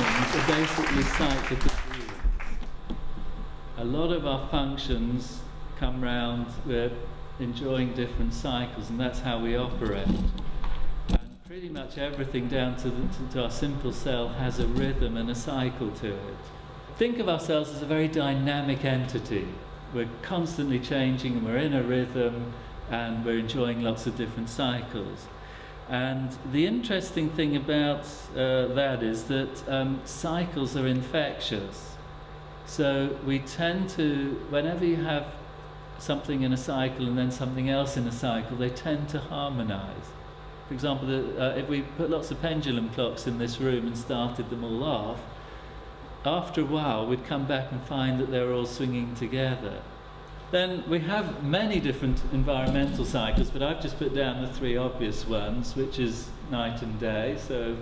humans are basically cyclical beings. A lot of our functions come round, we're enjoying different cycles, and that's how we operate. And pretty much everything down to our simple cell has a rhythm and a cycle to it. Think of ourselves as a very dynamic entity. We're constantly changing, and we're in a rhythm, and we're enjoying lots of different cycles. And the interesting thing about that is that cycles are infectious. So we tend to, whenever you have something in a cycle and then something else in a cycle, they tend to harmonize. For example, if we put lots of pendulum clocks in this room and started them all off, after a while we'd come back and find that they were all swinging together. Then we have many different environmental cycles, but I've just put down the three obvious ones, which is night and day. So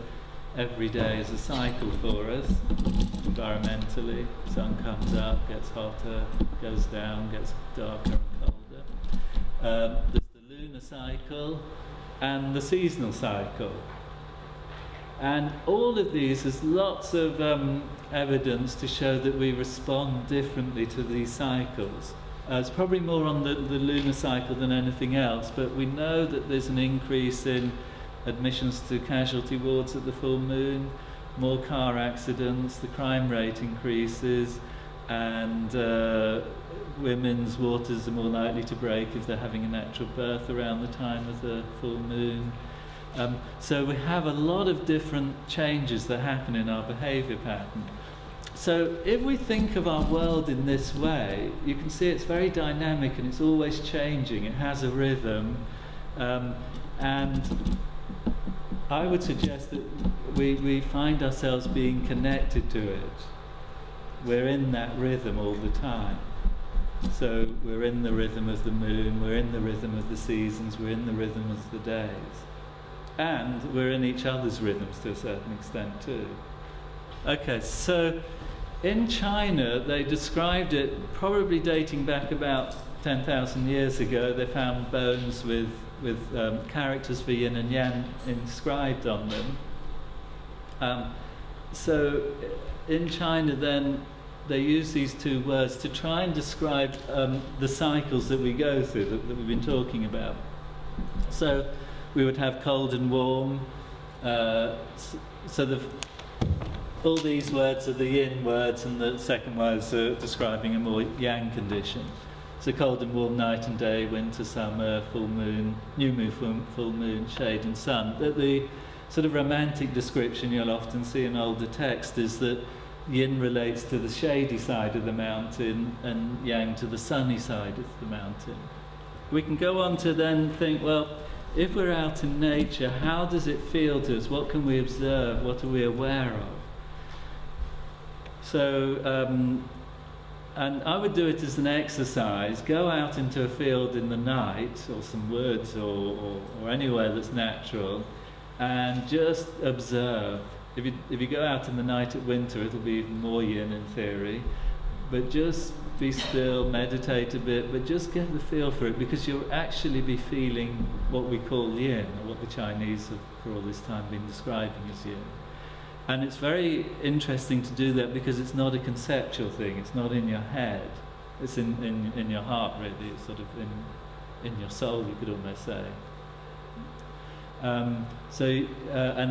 every day is a cycle for us, environmentally. Sun comes up, gets hotter, goes down, gets darker and colder. There's the lunar cycle and the seasonal cycle. And all of these, there's lots of evidence to show that we respond differently to these cycles. It's probably more on the lunar cycle than anything else, but we know that there's an increase in admissions to casualty wards at the full moon, more car accidents, the crime rate increases, and women's waters are more likely to break if they're having a natural birth around the time of the full moon. So we have a lot of different changes that happen in our behaviour pattern. So if we think of our world in this way, you can see it's very dynamic and it's always changing. It has a rhythm, and I would suggest that we find ourselves being connected to it. We're in that rhythm all the time. So we're in the rhythm of the moon, we're in the rhythm of the seasons, we're in the rhythm of the days. And we're in each other's rhythms to a certain extent too. Okay, so in China they described it, probably dating back about 10,000 years ago. They found bones with characters for yin and yang inscribed on them. So in China then they use these two words to try and describe the cycles that we go through, that we've been talking about. So we would have cold and warm, all these words are the yin words, and the second words are describing a more yang condition. So cold and warm, night and day, winter, summer, full moon, new moon, full moon, shade and sun. The sort of romantic description you'll often see in older text is that yin relates to the shady side of the mountain and yang to the sunny side of the mountain. We can go on to then think, well, if we're out in nature, how does it feel to us? What can we observe? What are we aware of? So, and I would do it as an exercise. Go out into a field in the night, or some woods, or anywhere that's natural, and just observe. If you go out in the night at winter, it'll be even more yin in theory. But just be still, meditate a bit, but just get the feel for it, because you'll actually be feeling what we call yin, or what the Chinese have for all this time been describing as yin. And it's very interesting to do that because it's not a conceptual thing, it's not in your head, it's in your heart really, it's sort of in your soul, you could almost say. And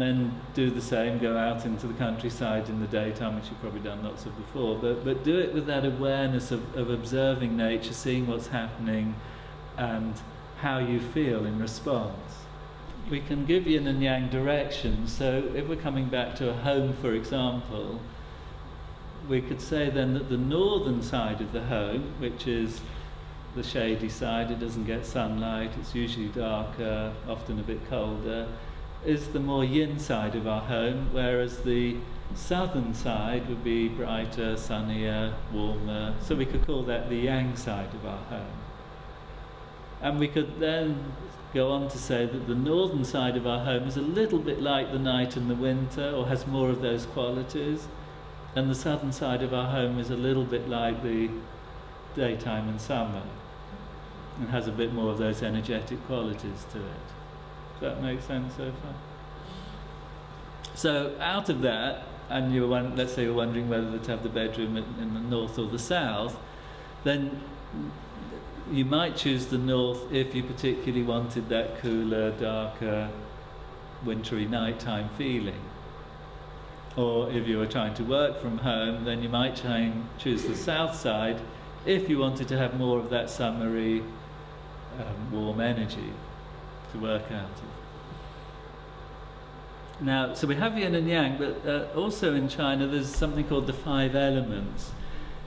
then do the same, go out into the countryside in the daytime, which you've probably done lots of before, but do it with that awareness of observing nature, seeing what's happening and how you feel in response. We can give yin and yang directions. So if we're coming back to a home, for example, we could say then that the northern side of the home, which is the shady side, it doesn't get sunlight, it's usually darker, often a bit colder, is the more yin side of our home, whereas the southern side would be brighter, sunnier, warmer. So we could call that the yang side of our home. And we could then go on to say that the northern side of our home is a little bit like the night and the winter, or has more of those qualities, and the southern side of our home is a little bit like the daytime and summer, and has a bit more of those energetic qualities to it. Does that make sense so far? So out of that, and let's say you're wondering whether to have the bedroom in the north or the south, then you might choose the north if you particularly wanted that cooler, darker, wintry nighttime feeling. Or if you were trying to work from home, then you might try and choose the south side if you wanted to have more of that summery, warm energy to work out of. Now, so we have yin and yang, but also in China there's something called the 5 elements.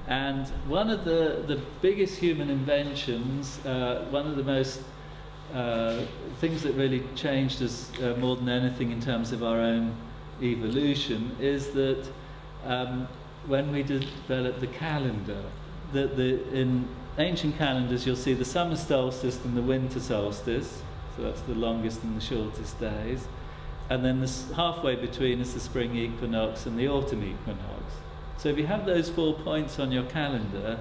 And one of the biggest human inventions, one of the most things that really changed us more than anything in terms of our own evolution, is that when we developed the calendar, in ancient calendars you'll see the summer solstice and the winter solstice, so that's the longest and the shortest days, and then halfway between is the spring equinox and the autumn equinox. So if you have those 4 points on your calendar,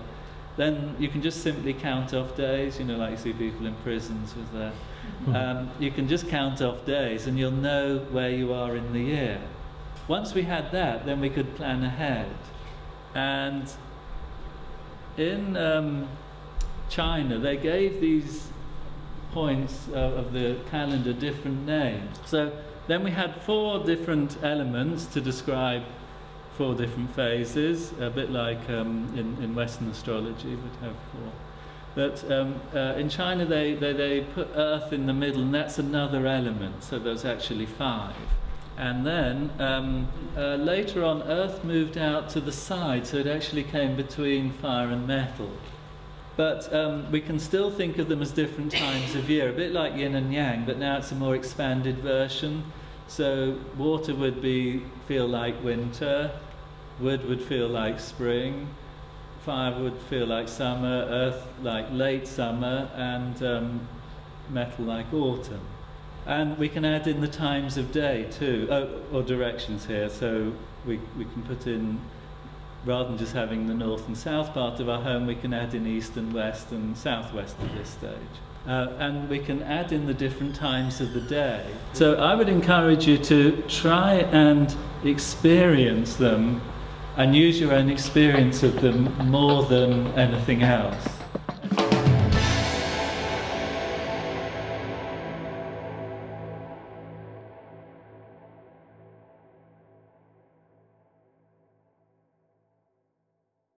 then you can just simply count off days, you know, like you see people in prisons with their... you can just count off days and you'll know where you are in the year. Once we had that, then we could plan ahead. And in China, they gave these points of the calendar different names. So then we had 4 different elements to describe 4 different phases, a bit like in Western astrology would have 4. But in China they put Earth in the middle, and that's another element, so there's actually 5. And then later on Earth moved out to the side, so it actually came between fire and metal. But we can still think of them as different times of year, a bit like yin and yang, but now it's a more expanded version. So water would feel like winter, wood would feel like spring, fire would feel like summer, earth like late summer, and metal like autumn. And we can add in the times of day too, or directions here, so we can put in, rather than just having the north and south part of our home, we can add in east and west and southwest at this stage. And we can add in the different times of the day. So I would encourage you to try and experience them and use your own experience of them more than anything else.